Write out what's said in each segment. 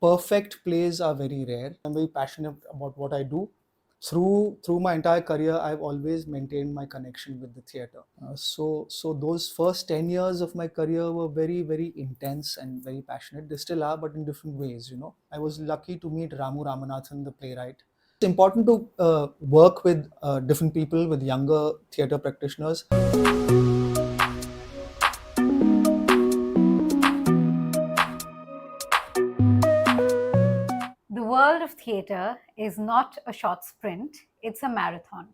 Perfect plays are very rare. I'm very passionate about what I do. Through my entire career, I've always maintained my connection with the theatre. So those first 10 years of my career were very, very intense and very passionate. They still are, but in different ways. I was lucky to meet Ramu Ramanathan, the playwright. It's important to work with different people, with younger theatre practitioners. The world of theatre is not a short sprint, it's a marathon.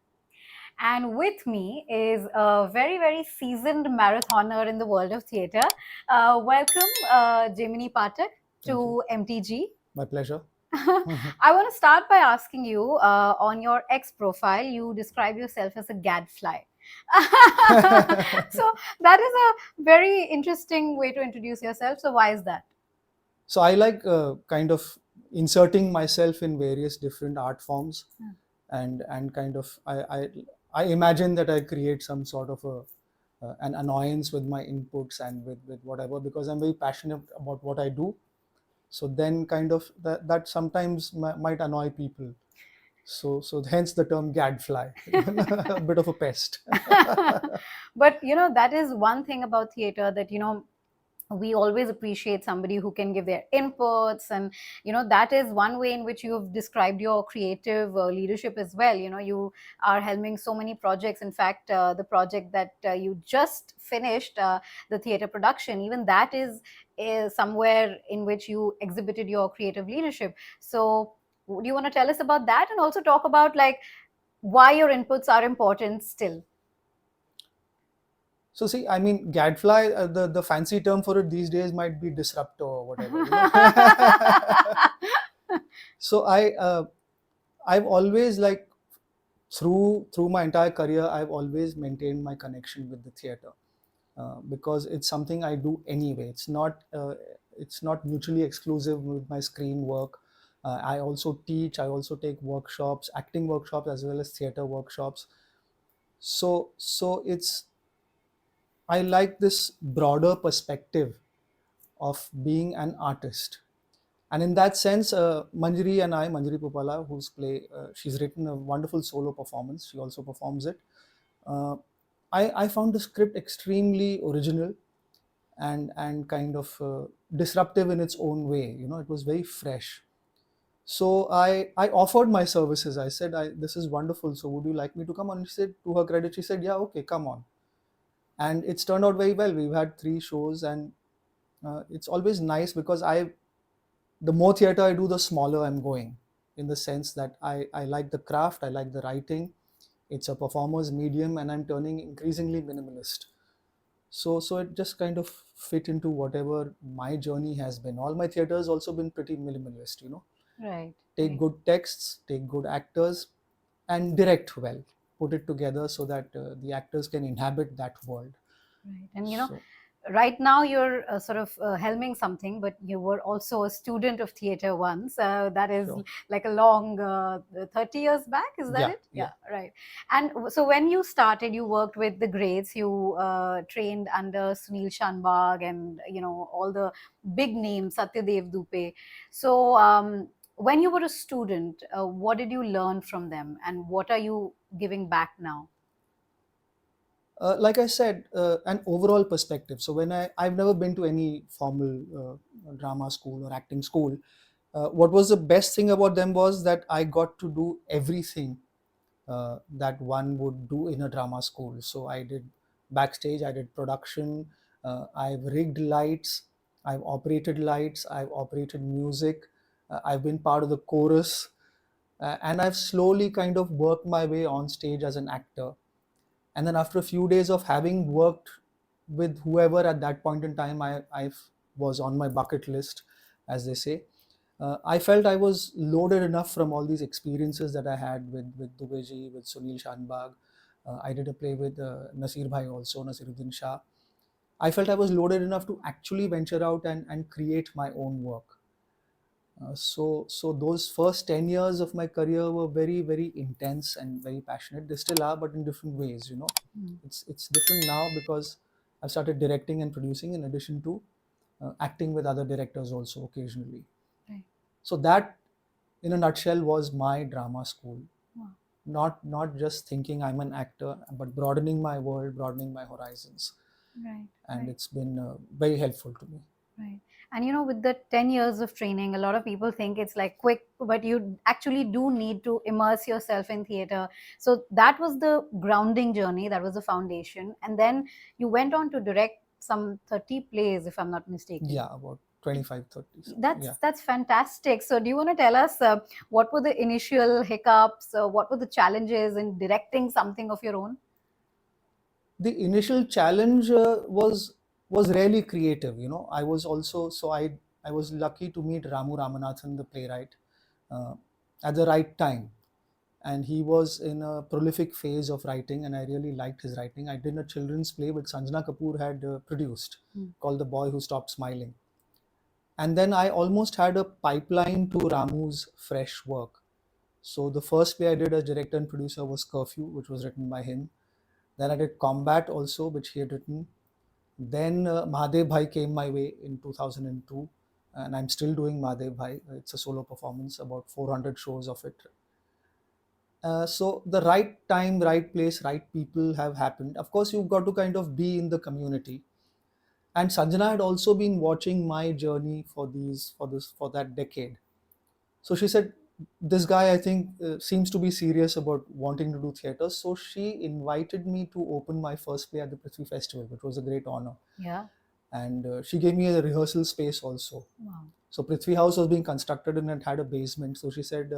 And with me is a very, very seasoned marathoner in the world of theatre. Welcome, Jaimini Pathak, to MTG. My pleasure. I want to start by asking you on your X profile, you describe yourself as a gadfly. So that is a very interesting way to introduce yourself. So why is that? So I like kind of inserting myself in various different art forms, and kind of I imagine that I create some sort of an annoyance with my inputs and with whatever, because I'm very passionate about what I do. So then kind of that sometimes might annoy people. So hence the term gadfly, a bit of a pest. But that is one thing about theater that we always appreciate somebody who can give their inputs, and that is one way in which you have described your creative leadership as well. You are helming so many projects. In fact, the project that you just finished, the theater production, even that is somewhere in which you exhibited your creative leadership. So do you want to tell us about that, and also talk about like why your inputs are important still? So see, I mean, gadfly, the fancy term for it these days might be disruptor or whatever. So I've always like through my entire career, I've always maintained my connection with the theatre, because it's something I do anyway. It's not mutually exclusive with my screen work. I also teach. I also take workshops, acting workshops as well as theatre workshops. So it's I like this broader perspective of being an artist. And in that sense, Manjari Pupala, whose play, she's written a wonderful solo performance. She also performs it. Uh, I found the script extremely original and kind of disruptive in its own way. It was very fresh. So I offered my services. I said, this is wonderful. So would you like me to come on? She said, to her credit, she said, yeah, okay, come on. And it's turned out very well. We've had 3 shows, and it's always nice because the more theater I do, the smaller I'm going, in the sense that I like the craft, I like the writing. It's a performer's medium, and I'm turning increasingly minimalist. So it just kind of fit into whatever my journey has been. All my theater has also been pretty minimalist. Right. Take Right. good texts, take good actors, and direct well. Put it together so that the actors can inhabit that world. Right. And So right now you're sort of helming something, but you were also a student of theater once. That is sure. like a long 30 years back, is that Yeah, it? yeah. Yeah, right. And so when you started, you worked with the greats, you trained under Sunil, Shanbhag, and all the big names, Satyadev, Dubey. So when you were a student, what did you learn from them, and what are you giving back now? Like I said, an overall perspective. So I've never been to any formal drama school or acting school. What was the best thing about them was that I got to do everything that one would do in a drama school. So I did backstage, I did production, I've rigged lights, I've operated lights, I've operated music, I've been part of the chorus, and I've slowly kind of worked my way on stage as an actor. And then after a few days of having worked with whoever at that point in time I was on my bucket list, as they say, I felt I was loaded enough from all these experiences that I had with Dubey, with Sunil Shanbhag. I did a play with Nasir Bhai also, Nasiruddin Shah. I felt I was loaded enough to actually venture out and create my own work. So those first 10 years of my career were very, very intense and very passionate. They still are, but in different ways. Mm. It's different now because I've started directing and producing in addition to acting with other directors also occasionally. Right. So that, in a nutshell, was my drama school. Wow. Not just thinking I'm an actor, but broadening my world, broadening my horizons, Right, and right, it's been very helpful to me. right. And with the 10 years of training, a lot of people think it's like quick, but you actually do need to immerse yourself in theater. So that was the grounding journey, that was the foundation. And then you went on to direct some 30 plays, if I'm not mistaken. Yeah, about 25, 30. That's Yeah. that's fantastic. So do you want to tell us what were the initial hiccups, what were the challenges in directing something of your own? The initial challenge was really creative. I was also, I was lucky to meet Ramu Ramanathan, the playwright, uh, at the right time, and he was in a prolific phase of writing, and I really liked his writing. I did a children's play which Sanjana Kapoor had produced, called The Boy Who Stopped Smiling, and then I almost had a pipeline to Ramu's fresh work. So the first play I did as director and producer was Curfew, which was written by him. Then I did Combat also, which he had written. Then Mahadev Bhai came my way in 2002, and I'm still doing Mahadev Bhai. It's a solo performance, about 400 shows of it. So the right time, right place, right people have happened. Of course, you've got to kind of be in the community. And Sanjana had also been watching my journey for that decade. So she said, this guy, I think, seems to be serious about wanting to do theater. So she invited me to open my first play at the Prithvi Festival, which was a great honor. Yeah. And she gave me a rehearsal space also. Wow. So Prithvi House was being constructed and it had a basement. So she said,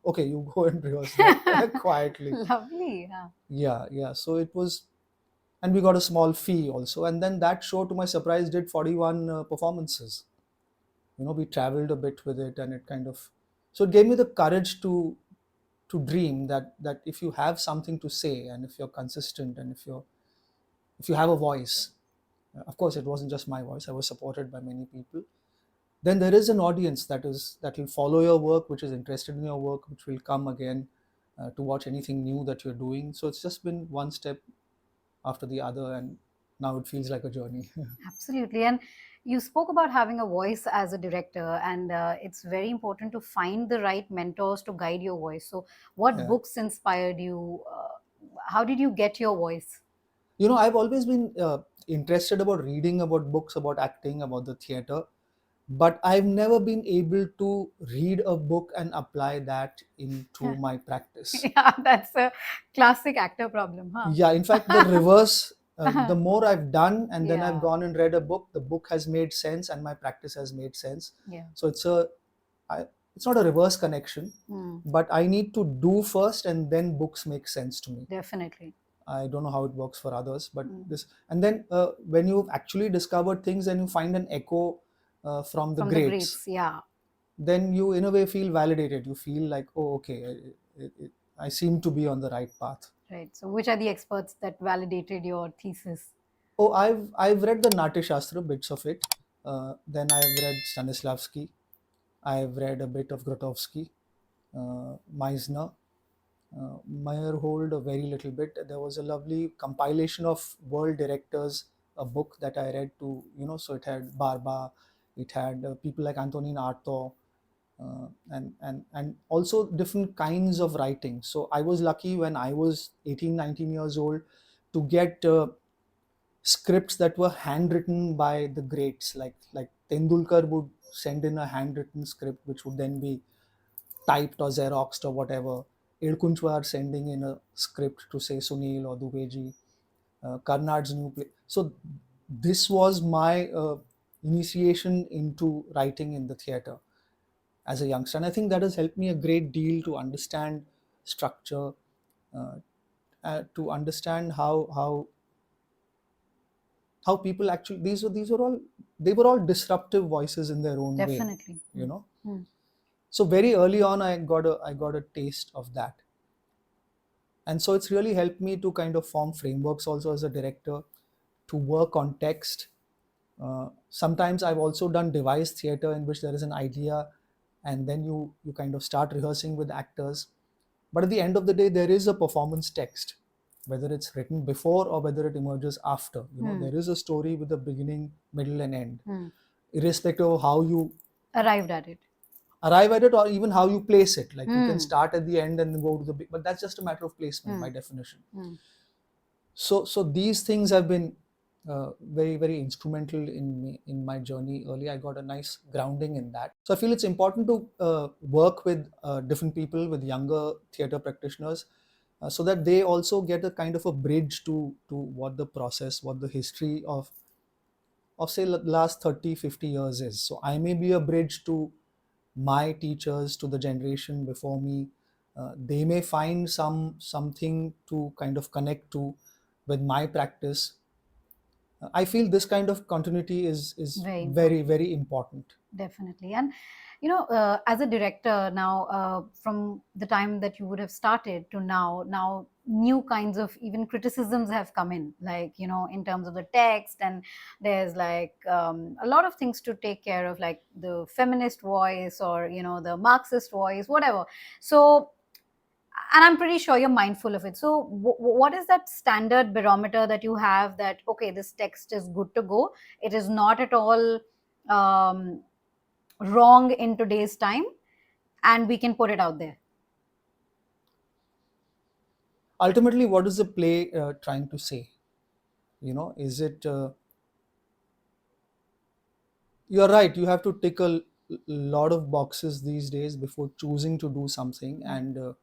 okay, you go and rehearse there quietly. Lovely. Yeah. So it was, and we got a small fee also. And then that show, to my surprise, did 41 performances. We traveled a bit with it, and it kind of, so it gave me the courage to dream that if you have something to say, and if you're consistent, and if you have a voice, of course it wasn't just my voice, I was supported by many people, then there is an audience that will follow your work, which is interested in your work, which will come again to watch anything new that you're doing. So it's just been one step after the other, and now it feels like a journey. Absolutely. And you spoke about having a voice as a director, and it's very important to find the right mentors to guide your voice. So, what Yeah. books inspired you? How did you get your voice? I've always been interested about reading about books about acting, about the theater, but I've never been able to read a book and apply that into my practice. Yeah, that's a classic actor problem, huh? Yeah, in fact, the reverse. The more I've done, and then I've Yeah. gone and read a book, the book has made sense, and my practice has made sense. Yeah. So it's not a reverse connection, but I need to do first, and then books make sense to me. Definitely. I don't know how it works for others, but this, and then when you've actually discovered things and you find an echo from the From the greats, greats, yeah. then you in a way feel validated. You feel like, oh, okay, I seem to be on the right path. Right. So, which are the experts that validated your thesis? Oh, I've read the Natya Shastra, bits of it. Then I've read Stanislavski. I've read a bit of Grotowski, Meisner. Meyerhold a very little bit. There was a lovely compilation of world directors, a book that I read to, so it had Barba, it had people like Antonin Artaud, and also different kinds of writing. So I was lucky when I was 18, 19 years old to get scripts that were handwritten by the greats, like Tendulkar would send in a handwritten script which would then be typed or xeroxed or whatever. Edkunchwar sending in a script to say Sunil or Dubey, Karnad's new play. So this was my initiation into writing in the theatre as a youngster, and I think that has helped me a great deal to understand structure, to understand how people actually, these were all, they were all disruptive voices in their own way. Definitely. So very early on, I got a taste of that, and so it's really helped me to kind of form frameworks also as a director, to work on text. Sometimes I've also done device theater in which there is an idea, and then you kind of start rehearsing with actors, but at the end of the day there is a performance text, whether it's written before or whether it emerges after. There is a story with a beginning, middle, and end, irrespective of how you Arrived at it. arrive at it, or even how you place it. Like you can Hmm. start at the end and then go to the big, but that's just a matter of placement by definition. So these things have been very, very instrumental in my journey. Early I got a nice grounding in that, so I feel it's important to work with different people, with younger theater practitioners, so that they also get a kind of a bridge to what the process, what the history of say last 30-50 years is. So I may be a bridge to my teachers, to the generation before me. They may find something to kind of connect to with my practice. I feel this kind of continuity is Very very, important. very important. Definitely. And as a director now, from the time that you would have started to now new kinds of even criticisms have come in, like, in terms of the text, and there's like a lot of things to take care of, like the feminist voice, or the Marxist voice, whatever. So, and I'm pretty sure you're mindful of it. So what is that standard barometer that you have, that okay, this text is good to go, it is not at all um, wrong in today's time, and we can put it out there? Ultimately, what is the play trying to say? Is it you're right, you have to tick a lot of boxes these days before choosing to do something, and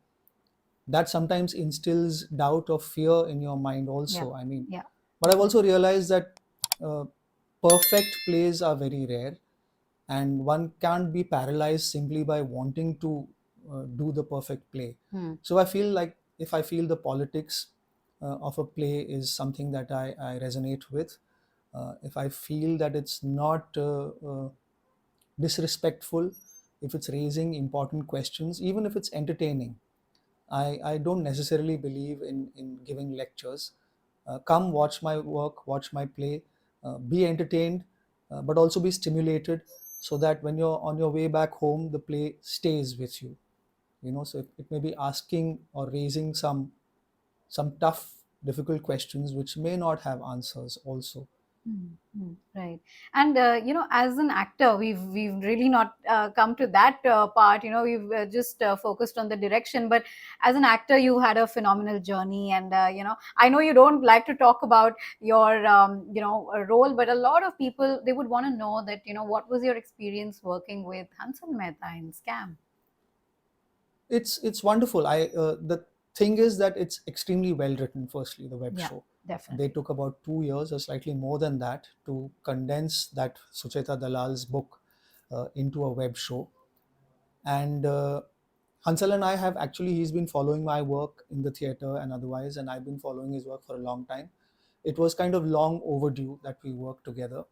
that sometimes instills doubt or fear in your mind Yeah, also. I mean, yeah, but I've also realized that uh, perfect plays are very rare, and one can't be paralyzed simply by wanting to do the perfect play. So I feel like if I feel the politics of a play is something that I resonate with, if I feel that it's not disrespectful, if it's raising important questions, even if it's entertaining, I don't necessarily believe in giving lectures. Come watch my work, watch my play, be entertained, but also be stimulated, so that when you're on your way back home, the play stays with you. So it may be asking or raising some tough, difficult questions which may not have answers also. Right. And as an actor, we've really not come to that part. We've just focused on the direction. But as an actor, you had a phenomenal journey, and I know you don't like to talk about your role, but a lot of people, they would want to know that, what was your experience working with Hansal Mehta in Scam? It's wonderful. The thing is that it's extremely well written. Firstly, the web Yeah, show, they definitely. took about 2 years or slightly more than that to condense that Sucheta Dalal's book into a web show. And Hansal and I have actually, he's been following my work in the theater and otherwise, and I've been following his work for a long time. It was kind of long overdue that we work together.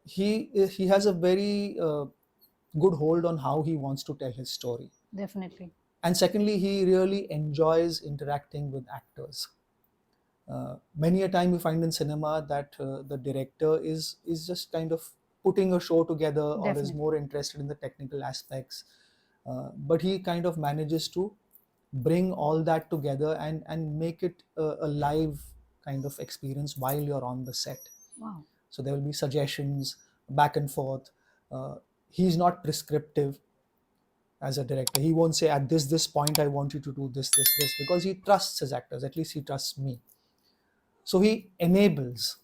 He has a very good hold on how he wants to tell his story. Definitely. And secondly, he really enjoys interacting with actors. Many a time you find in cinema that the director is just kind of putting a show together, or is Definitely. more interested in the technical aspects, but he kind of manages to bring all that together and make it a live kind of experience while you're on the set. Wow. So there will be suggestions back and forth. uh, he's not prescriptive as a director. He won't say at this point I want you to do this, because he trusts his actors. At least he trusts me. So he enables,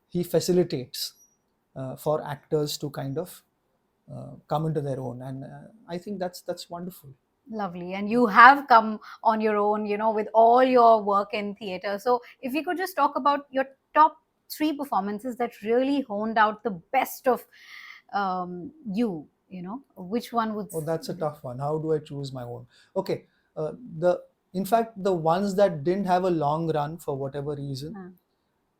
he facilitates for actors to kind of come into their own, and I think that's wonderful. Lovely. And you have come on your own, with all your work in theater. So, if you could just talk about your top three performances that really honed out the best of which one would. Oh, that's a tough one. How do I choose my own? Okay, the in fact, the ones that didn't have a long run for whatever reason,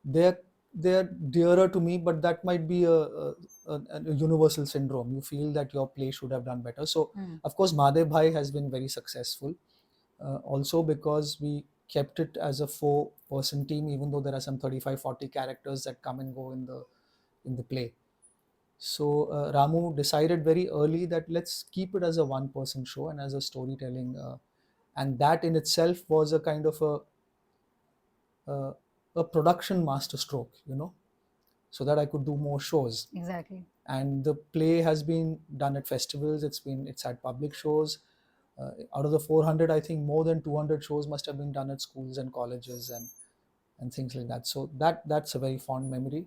they're they're dearer to me, but that might be a universal syndrome. You feel that your play should have done better. So of course Mahadev Bhai has been very successful, also because we kept it as a 4-person team, even though there are some 35-40 characters that come and go in the play. So Ramu decided very early that let's keep it as a 1-person show and as a storytelling, and that in itself was a kind of a production masterstroke, so that I could do more shows. Exactly. and the play has been done at festivals. It's at public shows. Out of the 400, I think more than 200 shows must have been done at schools and colleges and things like that. So that's a very fond memory.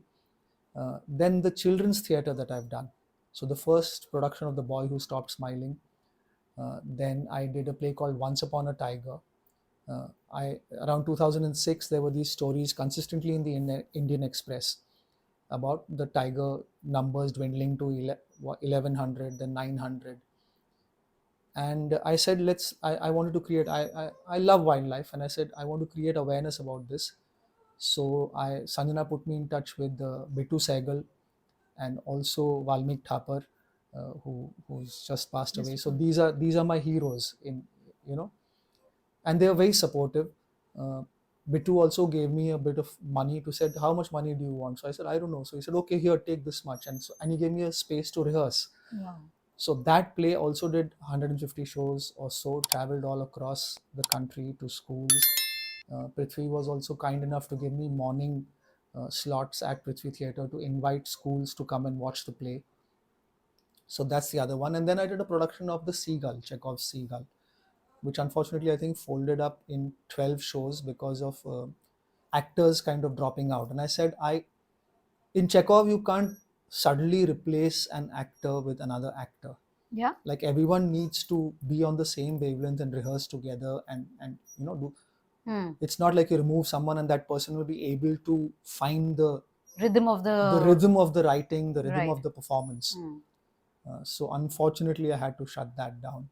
Then the children's theater that I've done. So the first production of The Boy Who Stopped Smiling. Then I did a play called Once Upon a Tiger. I Around 2006 there were these stories consistently in the Indian Express about the tiger numbers dwindling to 1100, then 900. And I said, I wanted to create, I love wildlife, and I said, I want to create awareness about this. So Sanjana put me in touch with Bitu Sehgal and also Valmik Thapar, who's just passed away. So these are my heroes you know, and they are very supportive. Uh, Bitu also gave me a bit of money to said, how much money do you want? So I said, I don't know. So he said, okay, here, take this much. And he gave me a space to rehearse. Wow. So that play also did 150 shows or so, traveled all across the country to schools. Prithvi was also kind enough to give me morning slots at Prithvi Theatre to invite schools to come and watch the play. So that's the other one. And then I did a production of The Seagull, Chekhov's Seagull, which unfortunately I think folded up in 12 shows because of actors kind of dropping out. And I said, in Chekhov, you can't suddenly replace an actor with another actor. Yeah. Like everyone needs to be on the same wavelength and rehearse together and you know, it's not like you remove someone and that person will be able to find the Rhythm of the rhythm of the writing, the rhythm Right. of the performance. So unfortunately, I had to shut that down.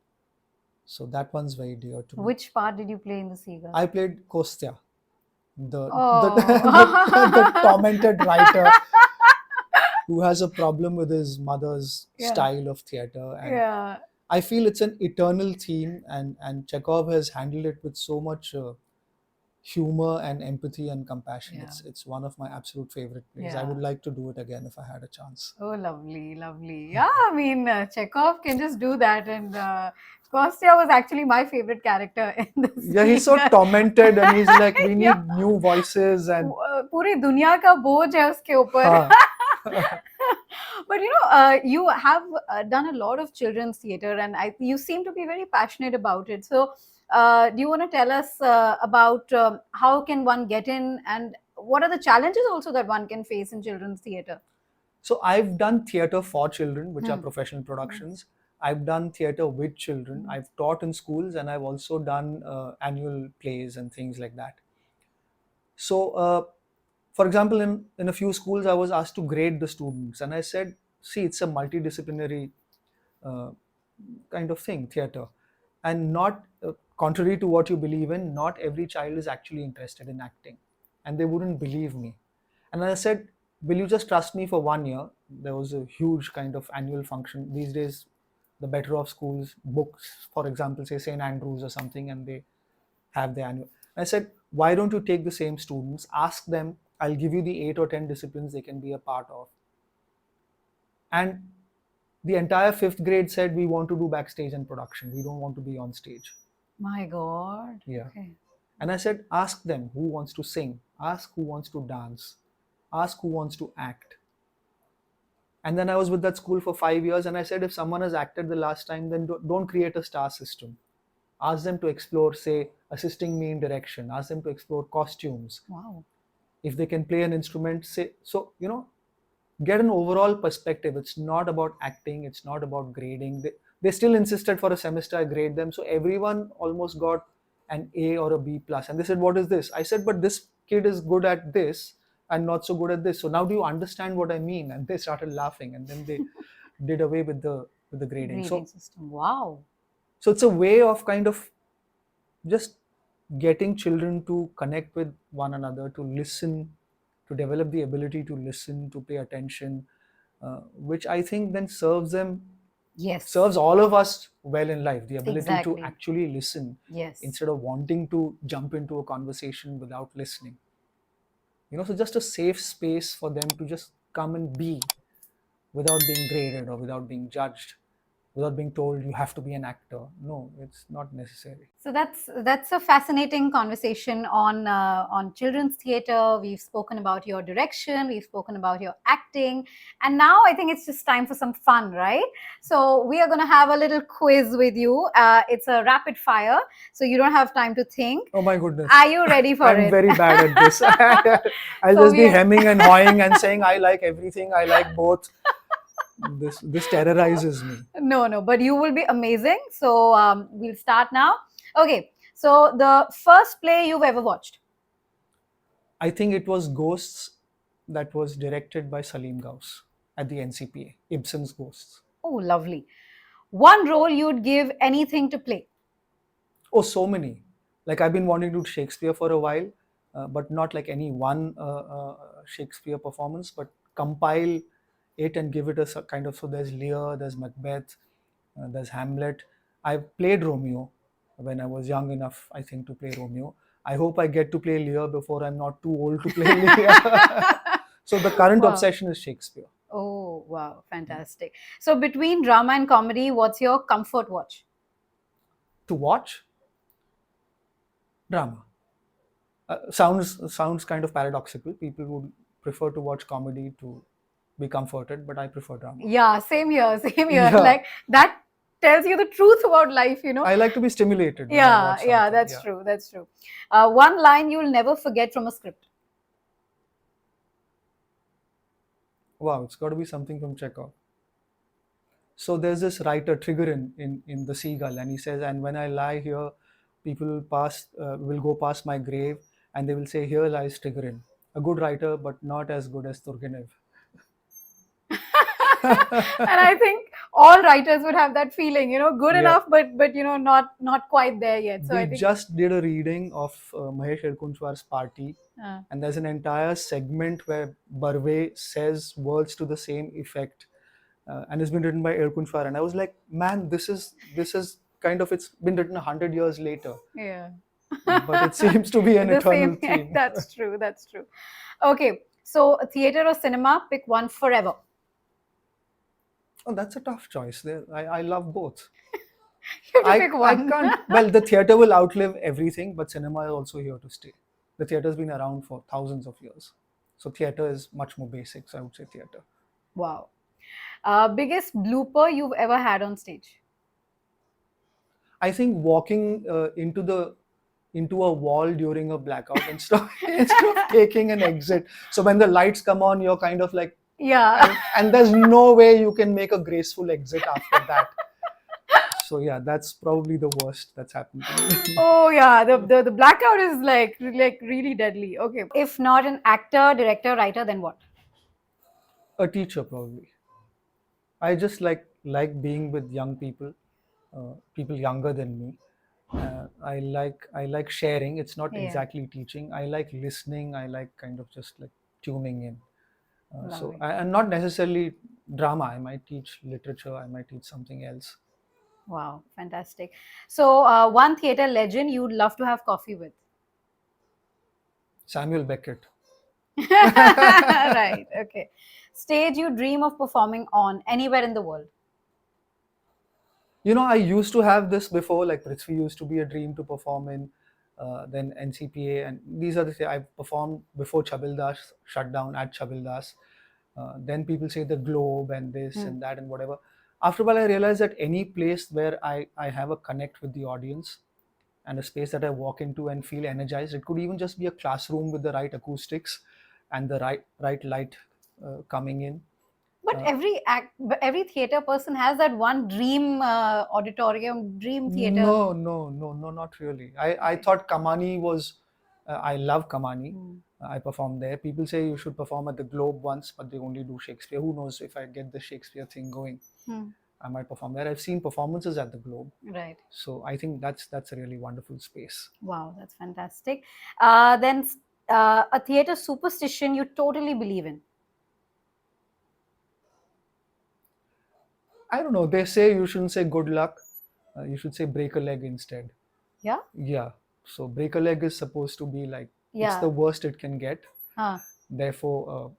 So that one's very dear to me. Which part did you play in The Seagull? I played Kostya, the Oh. tormented writer who has a problem with his mother's Yeah. style of theater. And Yeah. I feel it's an eternal theme, and Chekhov has handled it with so much humor and empathy and compassion. Yeah. It's one of my absolute favorite plays. I Yeah. would like to do it again if I had a chance. Oh, lovely, lovely. Yeah, I mean, Chekhov can just do that. And Kostya was actually my favorite character in the Yeah, he's so Seagull. tormented and he's like, we need Yeah. new voices and पूरी दुनिया का बोझ है उसके ऊपर. हाँ. But you know, you have done a lot of children's theater, and you seem to be very passionate about it. So, do you want to tell us about how can one get in, and what are the challenges also that one can face in children's theater? So I've done theater for children, which are Hmm. professional productions. I've done theater with children. I've taught in schools, and I've also done annual plays and things like that. So, for example, in a few schools, I was asked to grade the students, and I said, see, it's a multidisciplinary uh, kind of thing, theater. And not contrary to what you believe in, not every child is actually interested in acting, and they wouldn't believe me. And I said, will you just trust me for 1 year? There was a huge kind of annual function. These days, the better off schools books, for example, say St. Andrews or something, and they have the annual. I said, why don't you take the same students, ask them, I'll give you the 8 or 10 disciplines they can be a part of. And the entire 5th grade said, we want to do backstage and production. We don't want to be on stage. My God. Yeah. Okay. And I said, ask them who wants to sing, ask who wants to dance, ask who wants to act. And then I was with that school for 5 years, and I said, if someone has acted the last time, then don't create a star system. Ask them to explore, say, assisting me in direction. Ask them to explore costumes. Wow. If they can play an instrument, say, so, you know, get an overall perspective. It's not about acting. It's not about grading. They still insisted for a semester I grade them. So everyone almost got an A or a B plus. And they said, what is this? I said, but this kid is good at this and not so good at this. So now do you understand what I mean? And they started laughing, and then they did away with the grading. Grading system. Wow. So it's a way of kind of just getting children to connect with one another, to listen, to develop the ability to listen, to pay attention, which I think then serves them, Yes. serves all of us well in life. The ability Exactly. to actually listen, Yes. instead of wanting to jump into a conversation without listening. You know, so just a safe space for them to just come and be without being graded or without being judged. without being told you have to be an actor. No, it's not necessary. So that's a fascinating conversation on children's theater. We've spoken about your direction, we've spoken about your acting, and now I think it's just time for some fun, right? So we are going to have a little quiz with you. It's a rapid fire, so you don't have time to think. Oh my goodness. Are you ready for I'm it? very bad at this. I'll So just be we are- hemming and hawing and saying I like everything. I like both. This terrorizes me. No, but you will be amazing. So we'll start now. Okay. So the first play you've ever watched? I think it was Ghosts, that was directed by Salim Gauss at the NCPA. Ibsen's Ghosts. Oh, lovely. One role you'd give anything to play? Oh, so many. Like I've been wanting to do Shakespeare for a while, but not like any one Shakespeare performance, but compile it and give it a kind of, so there's Lear, there's Macbeth, there's Hamlet. I've played Romeo when I was young enough, I think, to play Romeo. I hope I get to play Lear before I'm not too old to play Lear. So the current Wow. obsession is Shakespeare. Oh, wow. Fantastic. So between drama and comedy, what's your comfort watch? To watch? Drama. Sounds kind of paradoxical. People would prefer to watch comedy to be comforted, but I prefer drama. Yeah, same here. Yeah. Like that tells you the truth about life, you know. I like to be stimulated. when I Yeah, watch yeah, something. that's true. That's true. One line you'll never forget from a script. Wow, it's got to be something from Chekhov. So there's this writer Trigorin in The Seagull, and he says, "And when I lie here, people will go past my grave, and they will say, 'Here lies Trigorin, a good writer, but not as good as Turgenev.'" And I think all writers would have that feeling, you know, good Yeah. enough, but you know, not quite there yet. So I We think just did a reading of Mahesh Irkunchwar's Party, uh, and there's an entire segment where Barve says words to the same effect, and it's been written by Irkunchwar. And I was like, man, this is kind of, it's been written 100 years later, yeah. but it seems to be an The eternal same. theme. That's true. That's true. Okay. So theater or cinema, pick one forever. Oh, that's a tough choice. I love both. You have to pick I one. can't. Well, the theater will outlive everything, but cinema is also here to stay. The theater's been around for thousands of years, so theater is much more basic. So I would say theater. Wow. Biggest blooper you've ever had on stage? I think walking into a wall during a blackout instead of taking an exit. So when the lights come on, you're kind of like, Yeah. and there's no way you can make a graceful exit after that. So yeah, that's probably the worst that's happened to me. Oh yeah, the blackout is like really deadly. Okay. If not an actor, director, writer, then what? A teacher probably. I just like being with young people, people younger than me. I like sharing. It's not Yeah. exactly teaching. I like listening. I like kind of just like tuning in. Lovely. And not necessarily drama. I might teach literature. I might teach something else. Wow, fantastic. So one theater legend you'd love to have coffee with. Samuel Beckett. Right. Okay. Stage you dream of performing on anywhere in the world. I used to have this before, like Prithvi used to be a dream to perform in, then NCPA, and these are the things I've performed before Chabildas shut down at Chabildas. Then people say the Globe and this and that and whatever. After a while, I realized that any place where I have a connect with the audience and a space that I walk into and feel energized, it could even just be a classroom with the right acoustics and the right light coming in. But every theater person has that one dream auditorium, dream theater. No, not really. I Okay. thought Kamani was, I love Kamani. I performed there. People say you should perform at the Globe once, but they only do Shakespeare. Who knows if I get the Shakespeare thing going, I might perform there. I've seen performances at the Globe. Right. So I think that's a really wonderful space. Wow, that's fantastic. Then a theater superstition you totally believe in. I don't know. They say you shouldn't say good luck. You should say break a leg instead. Yeah. Yeah. So break a leg is supposed to be like, it's Yeah. the worst it can get. Huh. Therefore,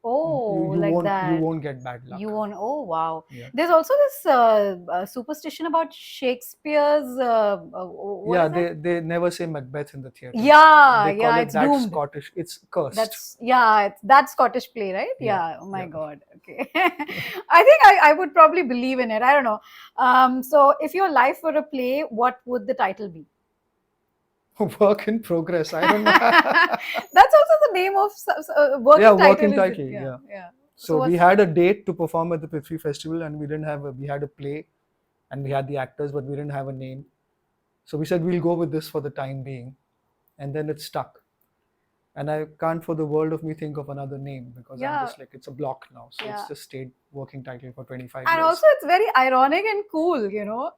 Oh, You like won't that. get bad luck. You won't. Oh, wow. Yeah. There's also this superstition about Shakespeare's. What Yeah, is it? they never say Macbeth in the theater. Yeah, They call yeah, it it's that doomed. Scottish. It's cursed. That's yeah, it's that Scottish play, right? Yeah, Yeah. Oh my yeah. God. Okay. I think I would probably believe in it. I don't know. So if your life were a play, what would the title be? Work in progress. I don't know. That's also the name of Yeah, working title, working is it? title. Yeah, Yeah. yeah. So So we what's had a date to perform at the Prithvi Festival, and we didn't have we had a play, and we had the actors, but we didn't have a name. So we said we'll go with this for the time being, and then it stuck. And I can't for the world of me think of another name because I'm yeah, just like it's a block now. So yeah. it's just stayed working title for 25 And years. also it's very ironic and cool,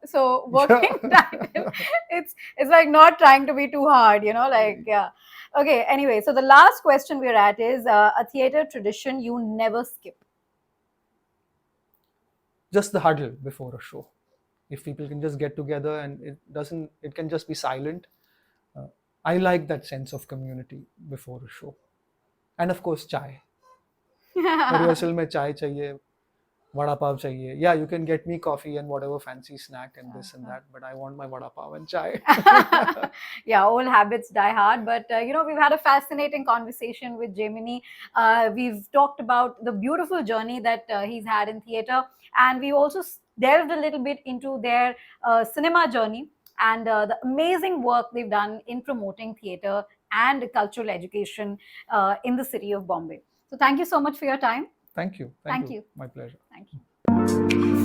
so working Yeah. title, it's like not trying to be too hard, like, yeah. Okay, anyway, so the last question we're at is a theater tradition you never skip. Just the huddle before a show. If people can just get together and it can just be silent. uh, I like that sense of community before a show. And of course chai. Rehearsal mein chai chahiye, vada pav chahiye. Yeah, you can get me coffee and whatever fancy snack and this and that, but I want my vada pav and chai. Yeah, old habits die hard, but we've had a fascinating conversation with Jaimini. We've talked about the beautiful journey that he's had in theater, and we also delved a little bit into their cinema journey and the amazing work they've done in promoting theater and cultural education in the city of Bombay. So thank you so much for your time. Thank you. Thank you. My pleasure. Thank you.